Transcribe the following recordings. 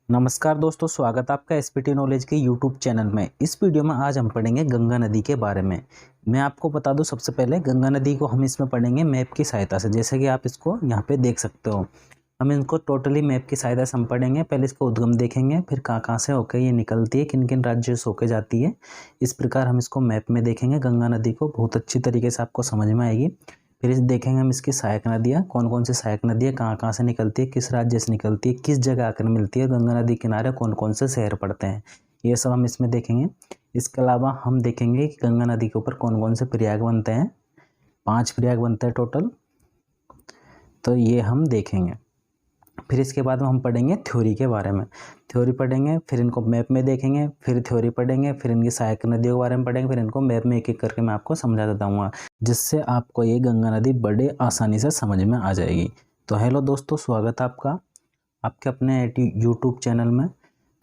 नमस्कार दोस्तों, स्वागत है आपका एसपीटी नॉलेज के यूट्यूब चैनल में। इस वीडियो में आज हम पढ़ेंगे गंगा नदी के बारे में। मैं आपको बता दूं, सबसे पहले गंगा नदी को हम इसमें पढ़ेंगे मैप की सहायता से, जैसे कि आप इसको यहाँ पे देख सकते हो। हम इनको टोटली मैप की सहायता से हम पढ़ेंगे। पहले इसका उद्गम देखेंगे, फिर कहाँ से होकर ये निकलती है, किन किन राज्यों से होकर जाती है। इस प्रकार हम इसको मैप में देखेंगे। गंगा नदी को बहुत अच्छी तरीके से आपको समझ में आएगी। फिर इस देखेंगे हम इसकी सहायक नदियाँ, कौन कौन सी सहायक नदियाँ कहाँ से निकलती है, किस राज्य से निकलती है, किस जगह आकर मिलती है, गंगा नदी किनारे कौन कौन से शहर पड़ते हैं, ये सब हम इसमें देखेंगे। इसके अलावा हम देखेंगे कि गंगा नदी के ऊपर कौन कौन से प्रयाग बनते हैं। 5 प्रयाग बनते हैं टोटल, तो ये हम देखेंगे। फिर इसके बाद में हम पढ़ेंगे थ्योरी के बारे में। थ्योरी पढ़ेंगे, फिर इनको मैप में देखेंगे, फिर थ्योरी पढ़ेंगे, फिर इनकी सहायक नदियों के बारे में पढ़ेंगे, फिर इनको मैप में एक एक करके मैं आपको समझा देता हूँ, जिससे आपको ये गंगा नदी बड़े आसानी से समझ में आ जाएगी। तो हेलो दोस्तों, स्वागत है आपका आपके अपने यूट्यूब चैनल में।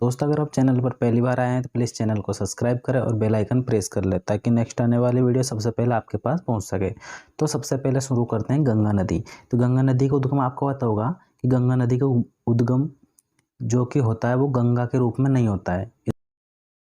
दोस्तों, अगर आप चैनल पर पहली बार आए हैं तो प्लीज़ चैनल को सब्सक्राइब करें और बेल आइकन प्रेस कर लें, ताकि नेक्स्ट आने वाली वीडियो सबसे पहले आपके पास पहुंच सके। तो सबसे पहले शुरू करते हैं गंगा नदी। तो गंगा नदी का उद्गम आपको पता होगा कि गंगा नदी का उद्गम जो कि होता है वो गंगा के रूप में नहीं होता है।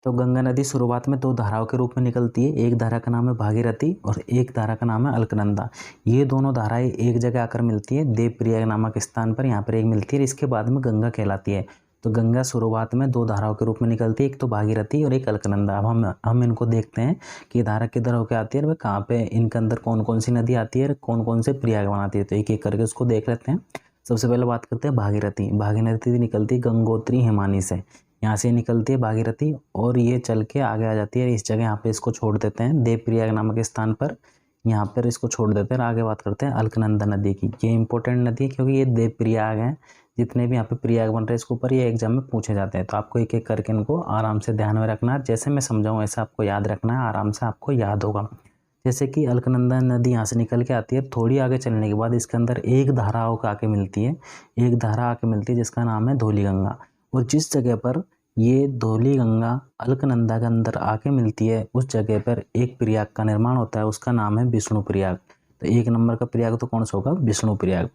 तो गंगा नदी शुरुआत में 2 धाराओं के रूप में निकलती है। एक धारा का नाम है भागीरथी और एक धारा का नाम है अलकनंदा। ये दोनों धाराएं एक जगह आकर मिलती है, देवप्रयाग नामक स्थान पर। यहाँ पर एक मिलती है, इसके बाद में गंगा कहलाती है। तो गंगा शुरुआत में 2 धाराओं के रूप में निकलती है, एक तो भागीरथी और एक अलकनंदा। अब हम इनको देखते हैं कि धारा किधर होकर आती है और कहाँ पे इनके अंदर कौन कौन सी नदी आती है और कौन कौन से प्रयाग बनाती है। तो एक एक करके उसको देख लेते हैं। सबसे पहले बात करते हैं भागीरथी। भागीरथी निकलती है गंगोत्री हिमानी से, यहाँ से निकलती है भागीरथी और ये चल के आगे आ जाती है इस जगह। यहाँ पे इसको छोड़ देते हैं देवप्रयाग नामक स्थान पर, यहाँ पर इसको छोड़ देते हैं। आगे बात करते हैं अलकनंदा नदी की। ये इंपॉर्टेंट नदी है क्योंकि ये देवप्रयाग है। जितने भी यहाँ पे प्रयाग बन रहे हैं इसके ऊपर ये एग्जाम में पूछे जाते हैं। तो आपको एक एक करके इनको आराम से ध्यान में रखना है। जैसे मैं समझाऊँ ऐसा आपको याद रखना है, आराम से आपको याद होगा। जैसे कि अलकनंदा नदी यहाँ से निकल के आती है, थोड़ी आगे चलने के बाद इसके अंदर एक धारा होकर आके मिलती है। एक धारा आके मिलती है जिसका नाम है धौलीगंगा। और जिस जगह पर ये धौलीगंगा अलकनंदा के अंदर आके मिलती है उस जगह पर एक प्रयाग का निर्माण होता है, उसका नाम है विष्णु प्रयाग। तो 1 नंबर का प्रयाग तो कौन सा होगा? विष्णु प्रयाग।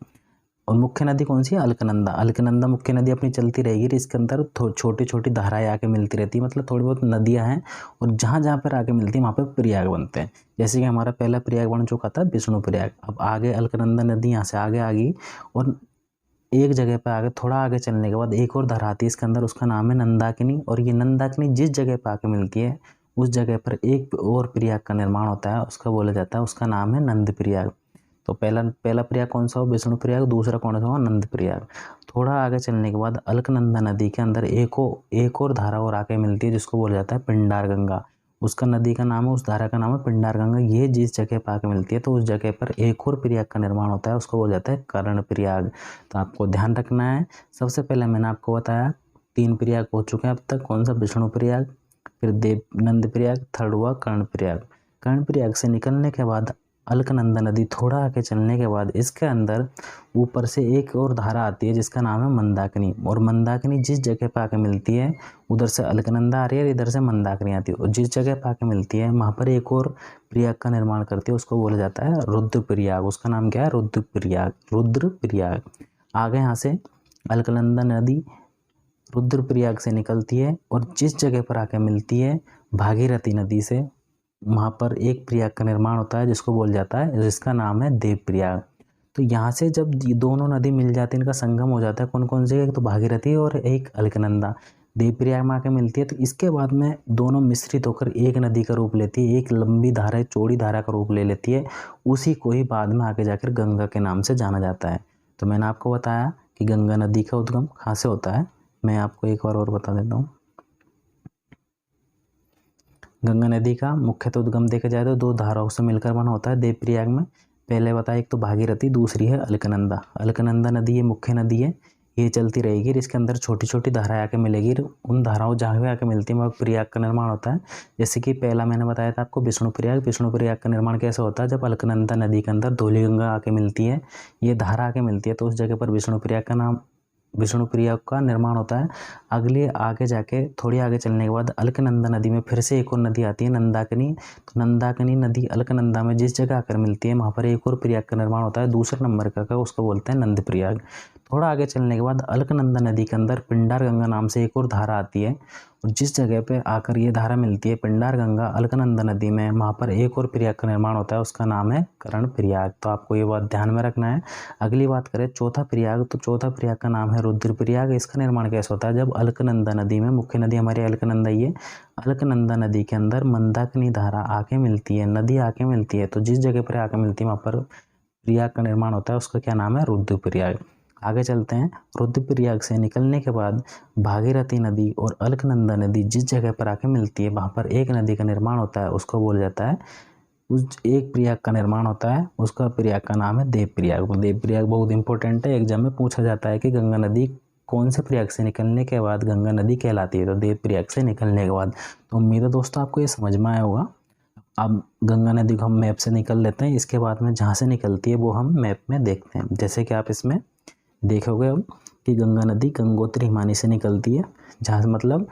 और मुख्य नदी कौन सी है? अलकनंदा। अलकनंदा मुख्य नदी अपनी चलती रहेगी। इसके अंदर छोटी छोटी धाराएं आके मिलती रहती है, मतलब थोड़ी बहुत नदियां हैं और जहाँ जहाँ पर आके मिलती है वहाँ पर प्रयाग बनते हैं। जैसे कि हमारा पहला प्रयाग बन चुका था विष्णु प्रयाग। अब आगे अलकनंदा नदी यहाँ से आगे आ गई और एक जगह पे आगे, थोड़ा आगे चलने के बाद एक और धारा आती है इसके अंदर, उसका नाम है नंदाकिनी। और ये नंदाकिनी जिस जगह पे आके मिलती है उस जगह पर एक और प्रयाग का निर्माण होता है, उसका बोला जाता है, उसका नाम है नंद प्रयाग। तो पहला प्रयाग कौन सा हो? विष्णु प्रयाग। दूसरा कौन सा हो? नंद प्रयाग। थोड़ा आगे चलने के बाद अलकनंदा नदी के अंदर एक और धारा और आके मिलती है जिसको बोला जाता है पिंडार गंगा। उसका नदी का नाम है, उस धारा का नाम है पिंडार गंगा। ये जिस जगह पर आके मिलती है तो उस जगह पर एक और प्रयाग का निर्माण होता है, उसको बोला जाता है कर्ण प्रयाग। तो आपको ध्यान रखना है। सबसे पहले मैंने आपको बताया 3 प्रयाग हो चुके हैं अब तक। कौन सा? विष्णु प्रयाग, फिर नंद प्रयाग, थर्ड हुआ कर्ण प्रयाग। कर्ण प्रयाग से निकलने के बाद अलकनंदा नदी थोड़ा आगे चलने के बाद इसके अंदर ऊपर से एक और धारा आती है जिसका नाम है मंदाकिनी। और मंदाकिनी जिस जगह पे आके मिलती है, उधर से अलकनंदा आ रही है, इधर से मंदाकिनी आती है, और जिस जगह पे आके मिलती है वहाँ पर एक और प्रयाग का निर्माण करती है, उसको बोला जाता है रुद्र प्रयाग। उसका नाम क्या है? रुद्र प्रयाग। रुद्र प्रयाग। आगे यहाँ से अलकनंदा नदी रुद्रप्रयाग से निकलती है और जिस जगह पर आके मिलती है भागीरथी नदी से, वहाँ पर एक प्रयाग का निर्माण होता है जिसको बोल जाता है, जिसका नाम है देवप्रयाग। तो यहाँ से जब ये दोनों नदी मिल जाती है, इनका संगम हो जाता है, कौन कौन से? एक तो भागीरथी और एक अलकनंदा। देवप्रयाग में आके मिलती है, तो इसके बाद में दोनों मिश्रित होकर एक नदी का रूप लेती है, एक लंबी धारा, चौड़ी धारा का रूप ले लेती है। उसी को ही बाद में आगे जाकर गंगा के नाम से जाना जाता है। तो मैंने आपको बताया कि गंगा नदी का उद्गम कहाँ से होता है। मैं आपको एक बार और बता देता हूँ। गंगा नदी का मुख्यतः उद्गम देखा जाए तो 2 धाराओं से मिलकर बना होता है देवप्रयाग में। पहले बताया, एक तो भागीरथी, दूसरी है अलकनंदा। अलकनंदा नदी ये मुख्य नदी है, ये चलती रहेगी। इसके अंदर छोटी छोटी धाराएं आके मिलेगी। उन धाराओं जहाँ भी आके मिलती है वहाँ प्रयाग का निर्माण होता है। जैसे कि पहला मैंने बताया था आपको विष्णु प्रयाग। विष्णु प्रयाग का निर्माण कैसे होता है? जब अलकनंदा नदी के अंदर धौलीगंगा आके मिलती है, ये धारा आके मिलती है, तो उस जगह पर विष्णु प्रयाग का निर्माण होता है। आगे जाके थोड़ी आगे चलने के बाद अलकनंदा नदी में फिर से एक और नदी आती है नंदाकिनी। तो नंदाकिनी नदी अलकनंदा में जिस जगह आकर मिलती है वहाँ पर एक और प्रयाग का निर्माण होता है, दूसरे नंबर का, उसको बोलते हैं नंद प्रयाग। थोड़ा आगे चलने के बाद अलकनंदा नदी के अंदर पिंडार गंगा नाम से एक और धारा आती है, और जिस जगह पे आकर ये धारा मिलती है पिंडार गंगा अलकनंदा नदी में, वहाँ पर एक और प्रयाग का निर्माण होता है, उसका नाम है कर्ण प्रयाग। तो आपको ये बात ध्यान में रखना है। अगली बात करें चौथा प्रयाग, तो चौथा प्रयाग का नाम है रुद्र प्रयाग। इसका निर्माण कैसे होता है? जब अलकनंदा नदी में, मुख्य नदी हमारी अलकनंदा ही है, अलकनंदा नदी के अंदर मंदाकिनी धारा आके मिलती है, नदी आके मिलती है, तो जिस जगह पर आके मिलती है वहाँ पर प्रयाग का निर्माण होता है, उसका क्या नाम है? रुद्र प्रयाग। आगे चलते हैं। रुद्र प्रयाग से निकलने के बाद भागीरथी नदी और अलकनंदा नदी जिस जगह पर आके मिलती है वहाँ पर एक नदी का निर्माण होता है, उसको बोला जाता है, उस एक प्रयाग का निर्माण होता है, उसका प्रयाग का नाम है देव प्रयाग। देव प्रयाग बहुत इंपॉर्टेंट है, एग्जाम में पूछा जाता है कि गंगा नदी कौन से प्रयाग से निकलने के बाद गंगा नदी कहलाती है, तो देव प्रयाग से निकलने के बाद। तो उम्मीद है दोस्तों आपको ये समझ में आया होगा। अब गंगा नदी को हम मैप से निकल लेते हैं, इसके बाद में जहाँ से निकलती है वो हम मैप में देखते हैं। जैसे कि आप इसमें देखोगे अब कि गंगा नदी गंगोत्री हिमानी से निकलती है, जहाँ से मतलब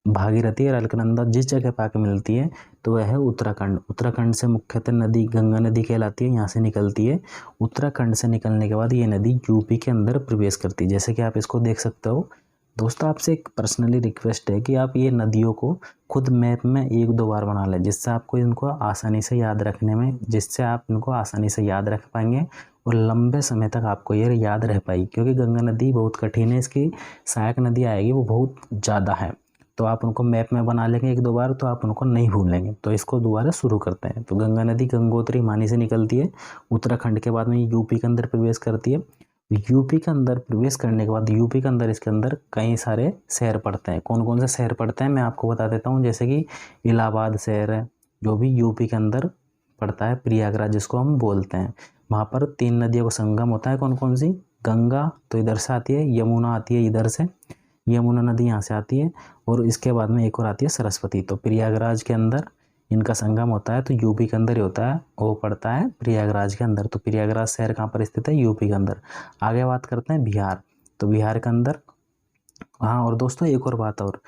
भागीरथी और अलकनंदा जिस जगह पर आके मिलती है तो वह है उत्तराखंड। उत्तराखंड से मुख्यतः नदी गंगा नदी कहलाती है, यहाँ से निकलती है। उत्तराखंड से निकलने के बाद ये नदी यूपी के अंदर प्रवेश करती है, जैसे कि आप इसको देख सकते हो। दोस्तों आपसे एक पर्सनली रिक्वेस्ट है कि आप ये नदियों को खुद मैप में एक दो बार बना लें, जिससे आपको इनको आसानी से याद रखने में, जिससे आप इनको आसानी से याद रख पाएंगे और लंबे समय तक आपको ये याद रह पाएगी। क्योंकि गंगा नदी बहुत कठिन है, इसकी सहायक नदी आएगी वो बहुत ज़्यादा है, तो आप उनको मैप में बना लेंगे एक दो बार तो आप उनको नहीं भूलेंगे। तो इसको दोबारा शुरू करते हैं। तो गंगा नदी गंगोत्री हिमानी से निकलती है, उत्तराखंड के बाद में यूपी के अंदर प्रवेश करती है। यूपी के अंदर प्रवेश करने के बाद यूपी के अंदर इसके अंदर कई सारे शहर पड़ते हैं। कौन कौन से शहर पड़ते हैं मैं आपको बता देता हूँ। जैसे कि इलाहाबाद शहर है जो भी यूपी के अंदर पड़ता है, प्रयागराज जिसको हम बोलते हैं, वहाँ पर 3 नदियों का संगम होता है। कौन कौन सी? गंगा तो इधर से आती है, यमुना आती है इधर से, यमुना नदी यहाँ से आती है, और इसके बाद में एक और आती है सरस्वती। तो प्रयागराज के अंदर इनका संगम होता है, तो यूपी के अंदर ही होता है, वो पड़ता है प्रयागराज के अंदर। तो प्रयागराज शहर कहाँ पर स्थित है? यूपी के अंदर। आगे बात करते हैं बिहार, तो बिहार के अंदर, हाँ और दोस्तों एक और बात और,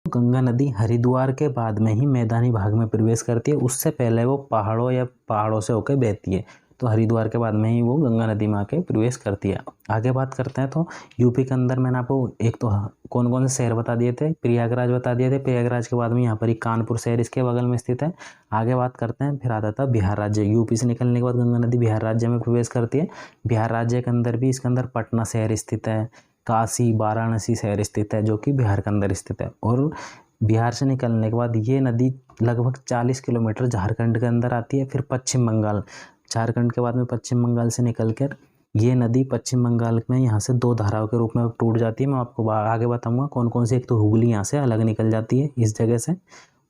गंगा नदी हरिद्वार के बाद में ही मैदानी भाग में प्रवेश करती है, उससे पहले वो पहाड़ों से होकर बहती है। तो हरिद्वार के बाद में ही वो गंगा नदी में आके प्रवेश करती है। आगे बात करते हैं तो यूपी के अंदर मैंने आपको एक तो कौन कौन से शहर बता दिए थे, प्रयागराज बता दिए थे, प्रयागराज के बाद में यहाँ पर ही कानपुर शहर इसके बगल में स्थित है। आगे बात करते हैं, फिर आता था बिहार राज्य। यूपी से निकलने के बाद गंगा नदी बिहार राज्य में प्रवेश करती है। बिहार राज्य के अंदर भी इसके अंदर पटना शहर स्थित है, काशी वाराणसी शहर स्थित है जो कि बिहार के अंदर स्थित है। और बिहार से निकलने के बाद ये नदी लगभग 40 किलोमीटर झारखंड के अंदर आती है। फिर पश्चिम बंगाल, झारखंड के बाद में पश्चिम बंगाल से निकलकर ये नदी पश्चिम बंगाल में यहाँ से 2 धाराओं के रूप में टूट जाती है। मैं आपको आगे बताऊंगा कौन कौन सी। एक तो हुगली यहाँ से अलग निकल जाती है इस जगह से,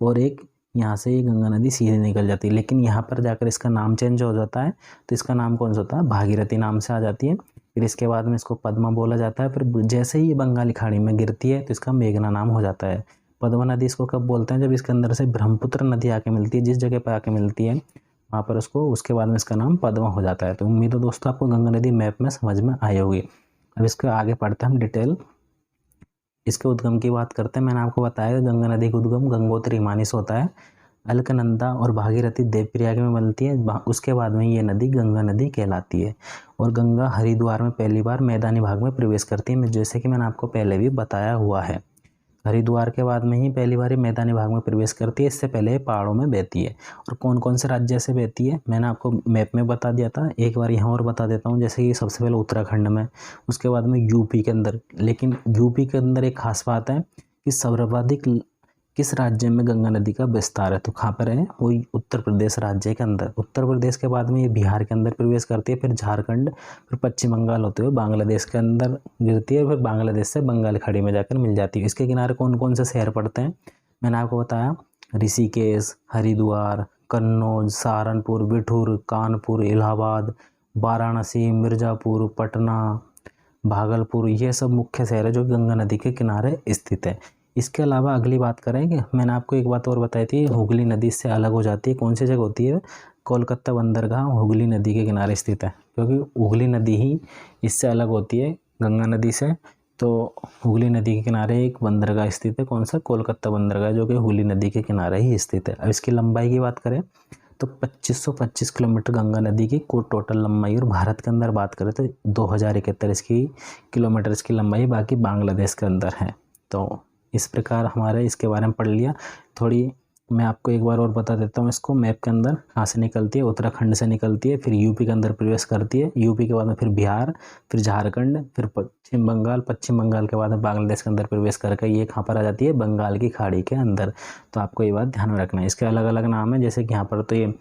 और एक यहाँ से ये गंगा नदी सीधे निकल जाती है। लेकिन यहाँ पर जाकर इसका नाम चेंज हो जाता है, तो इसका नाम कौन सा होता है? भागीरथी नाम से आ जाती है। फिर इसके बाद में इसको पद्मा बोला जाता है। फिर जैसे ही ये बंगाली खाड़ी में गिरती है तो इसका मेघना नाम हो जाता है। पद्मा नदी इसको कब बोलते हैं? जब इसके अंदर से ब्रह्मपुत्र नदी आके मिलती है, जिस जगह पर आके मिलती है वहाँ पर उसको, उसके बाद में इसका नाम पद्मा हो जाता है। तो उम्मीद है दोस्तों आपको गंगा नदी मैप में समझ में आई होगी। अब इसके आगे पढ़ते हैं हम डिटेल। इसके उद्गम की बात करते हैं। मैंने आपको बताया गंगा नदी का उद्गम गंगोत्री हिमानी से होता है, अलकनंदा और भागीरथी देवप्रयाग में मिलती है, उसके बाद में ये नदी गंगा नदी कहलाती है। और गंगा हरिद्वार में पहली बार मैदानी भाग में प्रवेश करती है, जैसे कि मैंने आपको पहले भी बताया हुआ है। हरिद्वार के बाद में ही पहली बार मैदानी भाग में प्रवेश करती है, इससे पहले पहाड़ों में बहती है। और कौन कौन से राज्य से बहती है मैंने आपको मैप में बता दिया था, एक बार यहाँ और बता देता हूँ। जैसे कि सबसे पहले उत्तराखंड में, उसके बाद में यूपी के अंदर। लेकिन यूपी के अंदर एक खास बात है कि सर्वाधिक किस राज्य में गंगा नदी का विस्तार है, तो कहाँ पर है? वो उत्तर प्रदेश राज्य के अंदर। उत्तर प्रदेश के बाद में ये बिहार के अंदर प्रवेश करती है, फिर झारखंड, फिर पश्चिम बंगाल होते हुए बांग्लादेश के अंदर गिरती है, फिर बांग्लादेश से बंगाल खाड़ी में जाकर मिल जाती है। इसके किनारे कौन कौन से शहर पड़ते हैं मैंने आपको बताया, ऋषिकेश, हरिद्वार, कन्नौज, सहारनपुर, बिठूर, कानपुर, इलाहाबाद, वाराणसी, मिर्ज़ापुर, पटना, भागलपुर, ये सब मुख्य शहर है जो गंगा नदी के किनारे स्थित है। इसके अलावा अगली बात करें कि मैंने आपको एक बात और बताई थी, हुगली नदी इससे अलग हो जाती है। कौन सी जगह होती है? कोलकाता बंदरगाह हुगली नदी के किनारे स्थित है, क्योंकि हुगली नदी ही इससे अलग होती है गंगा नदी से। तो हुगली नदी के किनारे एक बंदरगाह स्थित है, कौन सा? कोलकाता बंदरगाह, जो कि हुगली नदी के किनारे ही स्थित है। अब इसकी लंबाई की बात करें तो 2525 किलोमीटर गंगा नदी की कुल टोटल लंबाई, और भारत के अंदर बात करें तो 2071 इसकी किलोमीटर इसकी लंबाई बाकी बांग्लादेश के अंदर है। तो इस प्रकार हमारे इसके बारे में पढ़ लिया। थोड़ी मैं आपको एक बार और बता देता हूँ इसको मैप के अंदर कहाँ से निकलती है। उत्तराखंड से निकलती है, फिर यूपी के अंदर प्रवेश करती है, यूपी के बाद में फिर बिहार, फिर झारखंड, फिर पश्चिम बंगाल के बाद में बांग्लादेश के अंदर प्रवेश करके ये कहाँ पर आ जाती है, बंगाल की खाड़ी के अंदर। तो आपको ये बात ध्यान में रखना है। इसके अलग अलग नाम है, जैसे कि यहाँ पर तो ये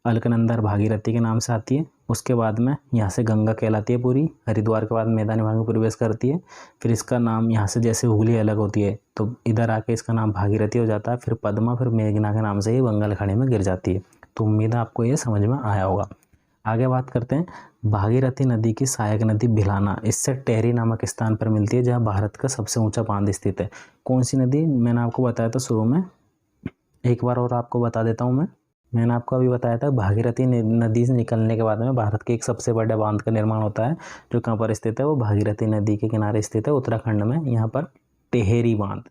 अलकनंदा भागीरथी के नाम से आती है। उसके बाद में यहाँ से गंगा कहलाती है पूरी, हरिद्वार के बाद मैदानी भाग में प्रवेश करती है। फिर इसका नाम यहाँ से जैसे हुगली अलग होती है तो इधर आके इसका नाम भागीरथी हो जाता है, फिर पद्मा, फिर मेघना के नाम से ये बंगाल खाड़ी में गिर जाती है। तो उम्मीद है आपको ये समझ में आया होगा। आगे बात करते हैं भागीरथी नदी की सहायक नदी भिलाना, इससे टेहरी नामक स्थान पर मिलती है, जहाँ भारत का सबसे ऊंचा बांध स्थित है। कौन सी नदी, मैंने आपको बताया था शुरू में, एक बार और आपको बता देता हूँ। मैंने आपको अभी बताया था भागीरथी नदी से निकलने के बाद में भारत के एक सबसे बड़े बांध का निर्माण होता है, जो कहाँ पर स्थित है, वो भागीरथी नदी के किनारे स्थित है उत्तराखंड में, यहाँ पर टेहरी बांध।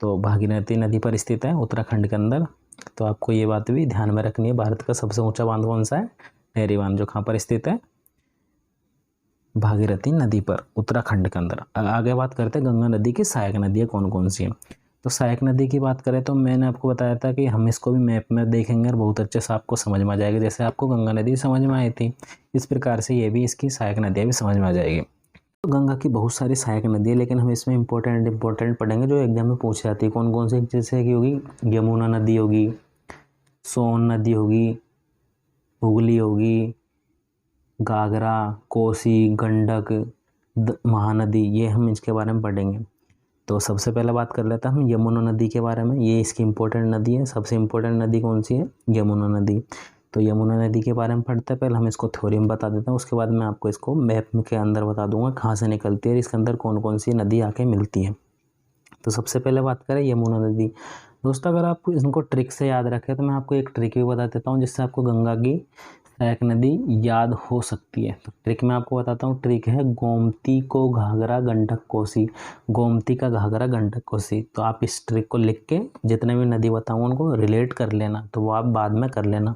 तो भागीरथी नदी पर स्थित है उत्तराखंड के अंदर। तो आपको ये बात भी ध्यान में रखनी है, भारत का सबसे ऊंचा बांध कौन सा है, टेहरी बांध, जो कहाँ पर स्थित है, भागीरथी नदी पर उत्तराखंड के अंदर। आगे बात करते हैं गंगा नदी की सहायक नदियाँ कौन कौन सी हैं। तो सहायक नदी की बात करें तो मैंने आपको बताया था कि हम इसको भी मैप में देखेंगे और बहुत अच्छे से आपको समझ में आ जाएगा। जैसे आपको गंगा नदी समझ में आई थी, इस प्रकार से ये भी इसकी सहायक नदियाँ भी समझ में आ जाएगी। तो गंगा की बहुत सारी सहायक नदी है, लेकिन हम इसमें इंपॉर्टेंट पढ़ेंगे जो एग्जाम में पूछी जाती है। कौन कौन सी, जैसे कि होगी यमुना नदी होगी, सोन नदी होगी, हुगली होगी, घाघरा, कोसी, गंडक, महानदी, ये हम इसके बारे में पढ़ेंगे। तो सबसे पहले बात कर लेते हैं हम यमुना नदी के बारे में। ये इसकी इम्पोर्टेंट नदी है, सबसे इम्पोर्टेंट नदी कौन सी है, यमुना नदी। तो यमुना नदी के बारे में पढ़ते हैं, पहले हम इसको थ्योरी में बता देते हैं, उसके बाद मैं आपको इसको मैप के अंदर बता दूंगा कहाँ से निकलती है और इसके अंदर कौन कौन सी नदी आके मिलती है। तो सबसे पहले बात करें यमुना नदी। दोस्तों अगर आप इनको ट्रिक से याद रखें तो मैं आपको एक ट्रिक भी बता देता हूँ, जिससे आपको गंगा की सहायक नदी याद हो सकती है। तो ट्रिक मैं आपको बताता हूँ, ट्रिक है गोमती को घाघरा गंडक कोसी, गोमती का घाघरा गंडक कोसी। तो आप इस ट्रिक को लिख के जितने भी नदी बताऊँ उनको रिलेट कर लेना, तो वो आप बाद में कर लेना।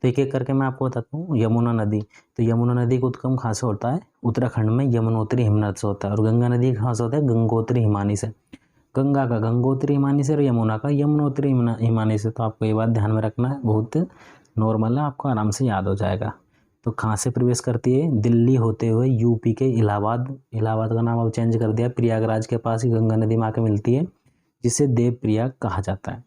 तो एक एक करके मैं आपको बताता हूँ। यमुना नदी, तो यमुना नदी का उद्गम कहाँ से होता है, उत्तराखंड में यमुनोत्री हिमनद से होता है। और गंगा नदी कहाँ से होता है, गंगोत्री हिमानी से। गंगा का गंगोत्री हिमानी से और यमुना का यमुनोत्री हिमानी से। तो आपको ये बात ध्यान में रखना है, बहुत नॉर्मल है, आपको आराम से याद हो जाएगा। तो कहाँ से प्रवेश करती है, दिल्ली होते हुए यूपी के इलाहाबाद का नाम अब चेंज कर दिया, प्रयागराज के पास ही गंगा नदी में आके मिलती है, जिसे देवप्रयाग कहा जाता है।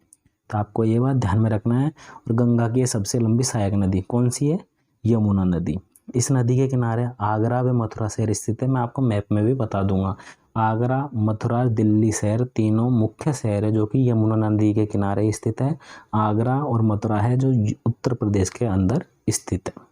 तो आपको ये बात ध्यान में रखना है। और गंगा की सबसे लंबी सहायक नदी कौन सी है, यमुना नदी। इस नदी के किनारे आगरा व मथुरा शहर स्थित है, मैं आपको मैप में भी बता दूंगा। आगरा, मथुरा, दिल्ली शहर तीनों मुख्य शहर है जो कि यमुना नदी के किनारे स्थित है। आगरा और मथुरा है जो उत्तर प्रदेश के अंदर स्थित है।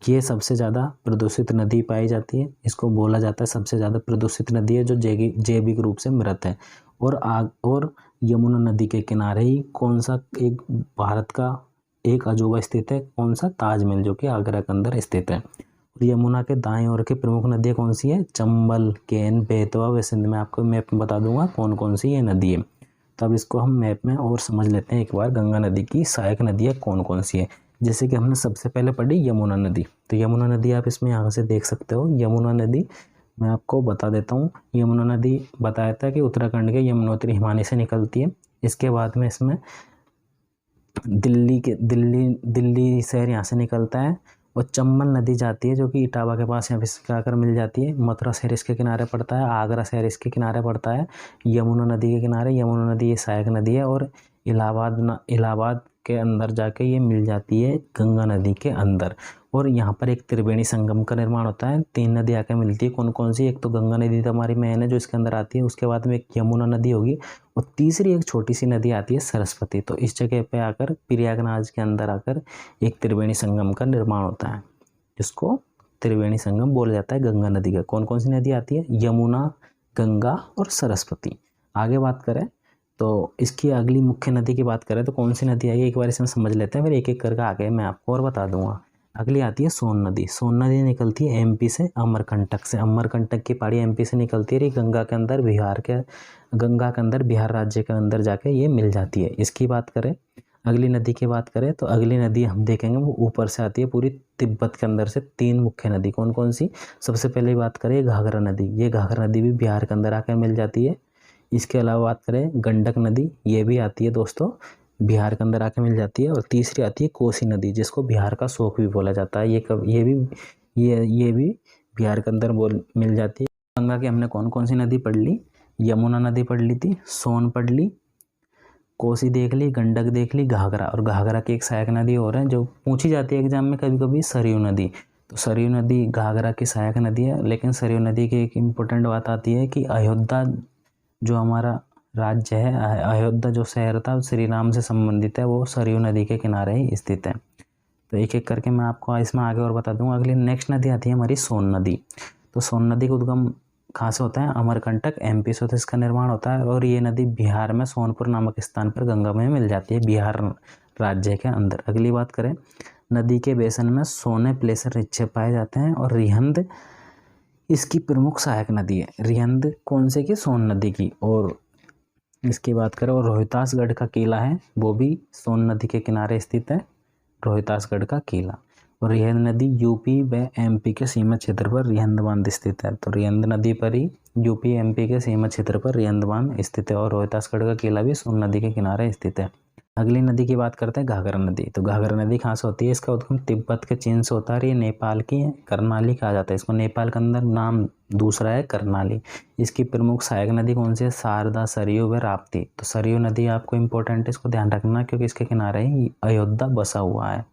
ये सबसे ज़्यादा प्रदूषित नदी पाई जाती है, इसको बोला जाता है सबसे ज़्यादा प्रदूषित नदी है जो जैविक रूप से मृत है। और यमुना नदी के किनारे ही कौन सा एक भारत का एक अजूबा स्थित है, कौन सा, ताजमहल, जो कि आगरा के अंदर स्थित है। और यमुना के दाएं ओर की प्रमुख नदियाँ कौन सी है, चंबल, केन, बेतवा व सिंध। मैं आपको मैप में बता दूंगा कौन कौन सी ये नदी है। तब इसको हम मैप में और समझ लेते हैं एक बार, गंगा नदी की सहायक नदियाँ कौन कौन सी है। जैसे कि हमने सबसे पहले पढ़ी यमुना नदी, तो यमुना नदी आप इसमें यहाँ से देख सकते हो। यमुना नदी मैं आपको बता देता हूँ, यमुना नदी बताया था कि उत्तराखंड के यमुनोत्री हिमानी से निकलती है। इसके बाद में इसमें दिल्ली शहर यहाँ से निकलता है, और चंबल नदी जाती है जो कि इटावा के पास यहाँ पे आकर मिल जाती है। मथुरा शहर इसके किनारे पड़ता है, आगरा शहर इसके किनारे पड़ता है, यमुना नदी के किनारे। यमुना नदी ये सहायक नदी है, और इलाहाबाद के अंदर जाके ये मिल जाती है गंगा नदी के अंदर। और यहाँ पर एक त्रिवेणी संगम का निर्माण होता है, 3 नदी आकर मिलती है। कौन कौन सी, एक तो गंगा नदी तो हमारी मेन है जो इसके अंदर आती है, उसके बाद में एक यमुना नदी होगी, और तीसरी एक छोटी सी नदी आती है सरस्वती। तो इस जगह पे आकर प्रयागराज के अंदर आकर एक त्रिवेणी संगम का निर्माण होता है, जिसको त्रिवेणी संगम बोला जाता है गंगा नदी का। कौन कौन सी नदी आती है, यमुना, गंगा और सरस्वती। आगे बात करें तो इसकी अगली मुख्य नदी की बात करें तो कौन सी नदी आई एक बार इसमें समझ लेते हैं, फिर एक एक करके आगे मैं आपको और बता दूंगा। अगली आती है सोन नदी। सोन नदी निकलती है एमपी से, अमरकंटक से। अमरकंटक की पहाड़ी एमपी से निकलती है, गंगा के अंदर बिहार राज्य के अंदर जाके ये मिल जाती है। इसकी बात करें अगली नदी की बात करें तो अगली नदी हम देखेंगे वो ऊपर से आती है, पूरी तिब्बत के अंदर से 3 मुख्य नदी कौन कौन सी। सबसे पहले बात करें घाघरा नदी, ये घाघरा नदी भी बिहार के अंदर आकर मिल जाती है। इसके अलावा बात करें गंडक नदी, ये भी आती है दोस्तों, बिहार के अंदर आके मिल जाती है। और तीसरी आती है कोसी नदी, जिसको बिहार का शोक भी बोला जाता है। ये भी बिहार के अंदर मिल जाती है। गंगा की हमने कौन कौन सी नदी पढ़ ली, यमुना नदी पढ़ ली थी, सोन पढ़ ली, कोसी देख ली, गंडक देख ली, घाघरा, और घाघरा की एक सहायक नदी और है जो पूछी जाती है एग्जाम में कभी कभी, सरयू नदी। तो सरयू नदी घाघरा की सहायक नदी है। लेकिन सरयू नदी की एक इम्पोर्टेंट बात आती है कि अयोध्या जो हमारा राज्य है, अयोध्या जो शहर था श्री राम से संबंधित है, वो सरयू नदी के किनारे ही स्थित है। तो एक एक करके मैं आपको इसमें आगे और बता दूंगा। अगली नेक्स्ट नदी आती है हमारी सोन नदी। तो सोन नदी का उद्गम कहाँ से होता है, अमरकंटक एमपी से इसका निर्माण होता है। और ये नदी बिहार में सोनपुर नामक स्थान पर गंगा में मिल जाती है, बिहार राज्य के अंदर। अगली बात करें, नदी के बेसन में सोने प्लेसर निक्षेप पाए जाते हैं और रिहंद इसकी प्रमुख सहायक नदी है। रिहंद कौन से की, सोन नदी की। और इसकी बात करें, और रोहतासगढ़ का किला है, वो भी सोन नदी के किनारे स्थित है, रोहतासगढ़ का किला। और रिहंद नदी यूपी व एमपी के सीमा क्षेत्र पर रिहंद बांध स्थित है। तो रिहंद नदी पर ही यूपी एमपी के सीमा क्षेत्र पर रिहंद बांध स्थित है। और रोहतासगढ़ का किला भी सोन नदी के किनारे स्थित है। अगली नदी की बात करते हैं घाघरा नदी। तो घाघरा नदी कहाँ से होती है, इसका उद्गम तिब्बत के चीन से होता है। ये नेपाल की है, करनाली कहा जाता है इसको, नेपाल के अंदर नाम दूसरा है करनाली। इसकी प्रमुख सहायक नदी कौन सी है, शारदा, सरयू व राप्ती। तो सरयू नदी आपको इंपॉर्टेंट है, इसको ध्यान रखना क्योंकि इसके किनारे ही अयोध्या बसा हुआ है।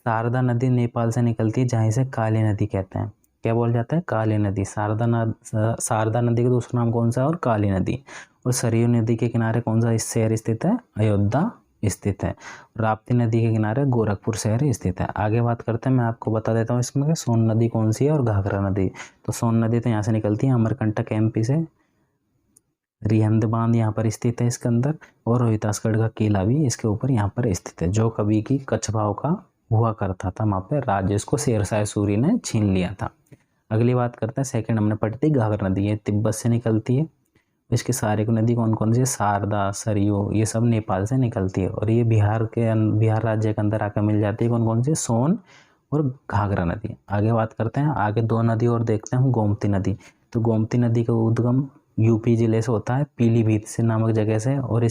शारदा नदी नेपाल से निकलती है, जहाँ इसे काली नदी कहते हैं। क्या बोल जाता है, काली नदी। शारदा नदी का दूसरा नाम कौन सा है, और काली नदी। और सरयू नदी के किनारे कौन सा शहर स्थित है, अयोध्या स्थित है। राप्ती नदी के किनारे गोरखपुर शहर स्थित है। आगे बात करते हैं, मैं आपको बता देता हूँ इसमें कि सोन नदी कौन सी है और घाघरा नदी। तो सोन नदी तो यहाँ से निकलती है अमरकंटक एमपी से, रिहंद बांध यहाँ पर स्थित है इसके अंदर, और रोहतासगढ़ का किला भी इसके ऊपर यहाँ पर स्थित है, जो कभी की कछवाओं का हुआ करता था वहाँ पे राज्य, इसको शेरशाह सूरी ने छीन लिया था। अगली बात करते हैं, सेकंड हमने पढ़ी थी घाघरा नदी, ये तिब्बत से निकलती है। इसकी सारी नदी कौन कौन सी है, शारदा, सरयू, ये सब नेपाल से निकलती है। और ये बिहार राज्य के अंदर आकर मिल जाती है कौन कौन सी, सोन और घाघरा नदी। आगे बात करते हैं, आगे 2 नदी और देखते हैं, गोमती नदी। तो गोमती नदी का उद्गम यूपी जिले से होता है, पीलीभीत से नामक जगह से। और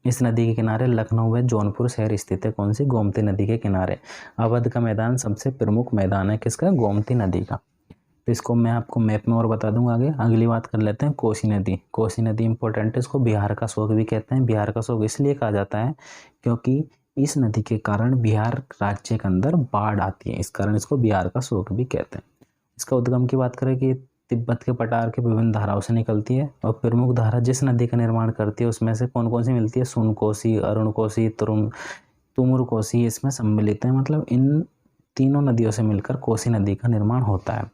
इस नदी के किनारे लखनऊ व जौनपुर शहर स्थित है, कौन सी, गोमती नदी के किनारे। अवध का मैदान सबसे प्रमुख मैदान है किसका, गोमती नदी का। तो इसको मैं आपको मैप में और बता दूंगा आगे। अगली बात कर लेते हैं कोसी नदी। कोसी नदी इंपॉर्टेंट है, इसको बिहार का शोक भी कहते हैं। बिहार का शोक इसलिए कहा जाता है क्योंकि इस नदी के कारण बिहार राज्य के अंदर बाढ़ आती है, इस कारण इसको बिहार का शोक भी कहते हैं। इसका उद्गम की बात करें कि तिब्बत के पठार के विभिन्न धाराओं से निकलती है। और प्रमुख धारा जिस नदी का निर्माण करती है उसमें से कौन कौन सी मिलती है, सुन कोसी, अरुण कोसी, तुमुर कोसी इसमें सम्मिलित है। मतलब इन तीनों नदियों से मिलकर कोसी नदी का निर्माण होता है।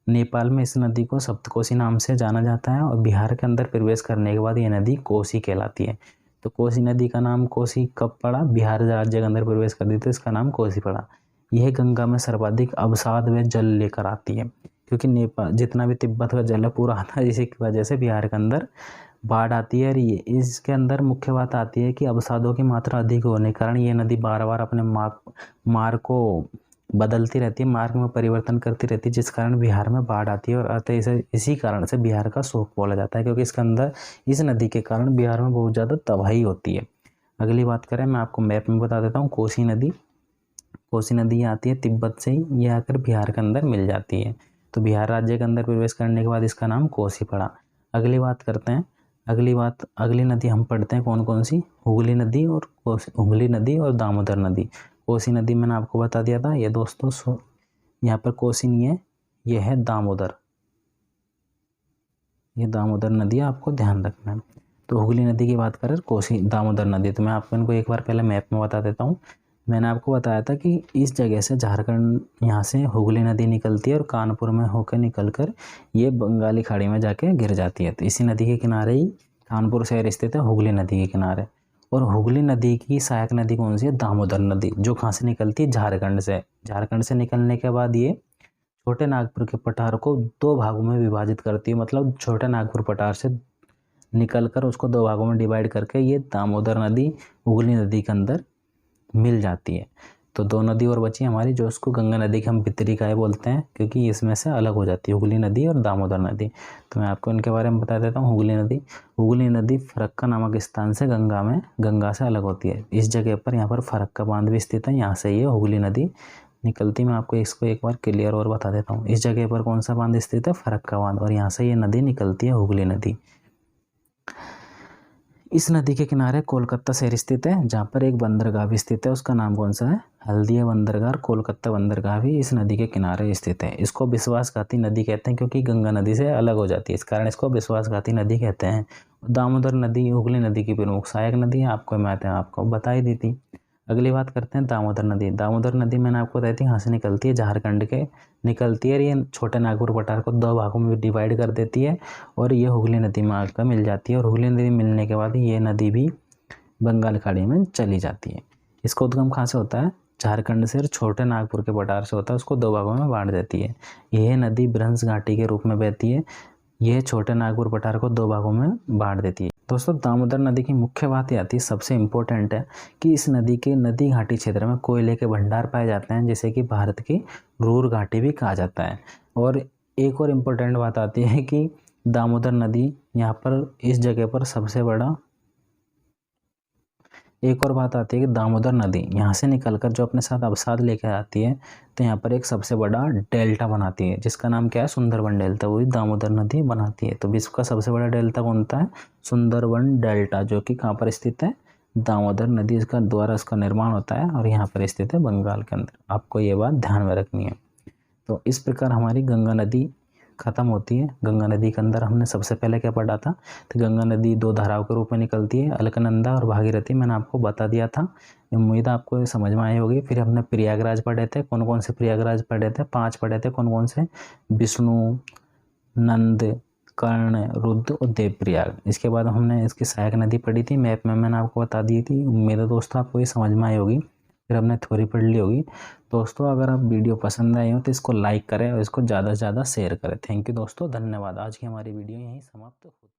नेपाल में इस नदी को सप्तकोसी नाम से जाना जाता है। और बिहार के अंदर प्रवेश करने के बाद ये नदी कोसी कहलाती है। तो कोसी नदी का नाम कोसी कब पड़ा, बिहार राज्य के अंदर प्रवेश कर दी तो इसका नाम कोसी पड़ा। यह गंगा में सर्वाधिक अवसाद व जल लेकर आती है, क्योंकि नेपाल जितना भी तिब्बत का जल है पूरा आता है, जिसकी वजह से बिहार के अंदर बाढ़ आती है। और ये इसके अंदर मुख्य बात आती है कि अवसादों की मात्रा अधिक होने के कारण ये नदी बार बार अपने मार्ग को बदलती रहती है, मार्ग में परिवर्तन करती रहती है, जिस कारण बिहार में बाढ़ आती है। और अतः इसी कारण से बिहार का शोक बोला जाता है, क्योंकि इसके अंदर इस नदी के कारण बिहार में बहुत ज़्यादा तबाही होती है। अगली बात करें, मैं आपको मैप में बता देता हूँ, कोसी नदी। कोसी नदी आती है तिब्बत से ही, ये आकर बिहार के अंदर मिल जाती है। तो बिहार राज्य के अंदर प्रवेश करने के बाद इसका नाम कोसी पड़ा। अगली बात करते हैं, अगली नदी हम पढ़ते हैं कौन कौन सी, हुगली नदी और दामोदर नदी। कोसी नदी मैंने आपको बता दिया था, ये दोस्तों यहाँ पर कोसी नहीं है, ये है दामोदर, ये दामोदर नदी आपको ध्यान रखना है। तो हुगली नदी की बात करें, कोसी, दामोदर नदी, तो मैं आपको इनको एक बार पहले मैप में बता देता हूँ। मैंने आपको बताया था कि इस जगह से झारखंड, यहाँ से हुगली नदी निकलती है और कानपुर में होकर निकलकर ये बंगाली खाड़ी में जाके गिर जाती है। तो इसी नदी के किनारे ही कानपुर शहर स्थित है, हुगली नदी के किनारे। और हुगली नदी की सहायक नदी कौन सी है, दामोदर नदी, जो कहाँ से निकलती है, झारखंड से। झारखंड से निकलने के बाद ये छोटे नागपुर के पठार को 2 भागों में विभाजित करती है। मतलब छोटे नागपुर पठार से निकलकर उसको 2 भागों में डिवाइड करके ये दामोदर नदी हुगली नदी के अंदर मिल जाती है। तो 2 नदी और बची हमारी, जो उसको गंगा नदी के हम भितरिकाएँ बोलते हैं, क्योंकि इसमें से अलग हो जाती है हुगली नदी और दामोदर नदी। तो मैं आपको इनके बारे में बता देता हूँ। हुगली नदी फरक्का नामक स्थान से गंगा से अलग होती है। इस जगह पर यहाँ पर फरक्का बांध भी स्थित है, यहाँ से ये हुगली नदी निकलती। मैं आपको इसको एक बार क्लियर और बता देता हूँ। इस जगह पर कौन सा बांध स्थित है? फरक्का बांध, और यहाँ से ये नदी निकलती है, हुगली नदी। इस नदी के किनारे कोलकाता शहर स्थित है, जहाँ पर एक बंदरगाह भी स्थित है। उसका नाम कौन सा है? हल्दिया बंदरगाह और कोलकाता बंदरगाह भी इस नदी के किनारे स्थित है। इसको विश्वासघाती नदी कहते हैं, क्योंकि गंगा नदी से अलग हो जाती है, इस कारण इसको विश्वासघाती नदी कहते हैं। दामोदर नदी हुगली नदी की प्रमुख सहायक नदी है, आपको बता ही दी थी। अगली बात करते हैं दामोदर नदी। दामोदर नदी मैंने आपको बताई थी, यहाँ से निकलती है, झारखंड के निकलती है। ये छोटे नागपुर पठार को 2 भागों में डिवाइड कर देती है, और ये हुगली नदी में आकर मिल जाती है। और हुगली नदी मिलने के बाद ये नदी भी बंगाल खाड़ी में चली जाती है। इसका उद्गम कहाँ से होता है? झारखंड से, और छोटे नागपुर के पठार से होता है, उसको 2 भागों में बांट देती है। यह नदी ब्रह्मस घाटी के रूप में बहती है। यह छोटे नागपुर पठार को 2 भागों में बांट देती है। दोस्तों, दामोदर नदी की मुख्य बात ये आती है, सबसे इम्पोर्टेंट है कि इस नदी के नदी घाटी क्षेत्र में कोयले के भंडार पाए जाते हैं, जिसे कि भारत की रूर घाटी भी कहा जाता है। और एक और इम्पोर्टेंट बात आती है कि दामोदर नदी यहाँ पर इस जगह पर सबसे बड़ा, एक और बात आती है कि दामोदर नदी यहाँ से निकलकर जो अपने साथ अवसाद लेकर आती है, तो यहाँ पर एक सबसे बड़ा डेल्टा बनाती है, जिसका नाम क्या है? सुंदरबन डेल्टा। वही दामोदर नदी बनाती है। तो विश्व का सबसे बड़ा डेल्टा कौन सा है? सुंदरबन डेल्टा, जो कि कहाँ पर स्थित है? दामोदर नदी इसका द्वारा इसका निर्माण होता है, और यहाँ पर स्थित है, बंगाल के अंदर। आपको ये बात ध्यान में रखनी है। तो इस प्रकार हमारी गंगा नदी खत्म होती है। गंगा नदी के अंदर हमने सबसे पहले क्या पढ़ा था? तो गंगा नदी 2 धाराओं के रूप में निकलती है, अलकनंदा और भागीरथी। मैंने आपको बता दिया था, उम्मीद आपको ये समझ में आई होगी। फिर हमने प्रयागराज पढ़े थे। कौन कौन से प्रयागराज पढ़े थे? 5 पढ़े थे। कौन कौन से? विष्णु, नंद, कर्ण, रुद्र और देवप्रयाग। इसके बाद हमने इसकी सहायक नदी पढ़ी थी, मैप में मैंने आपको बता दी थी। उम्मीद है दोस्तों आपको ये समझ में आई होगी। फिर हमने थ्योरी पढ़ ली होगी। दोस्तों, अगर आप वीडियो पसंद आई हो तो इसको लाइक करें और इसको ज़्यादा से ज़्यादा शेयर करें। थैंक यू दोस्तों, धन्यवाद। आज की हमारी वीडियो यहीं समाप्त होती है।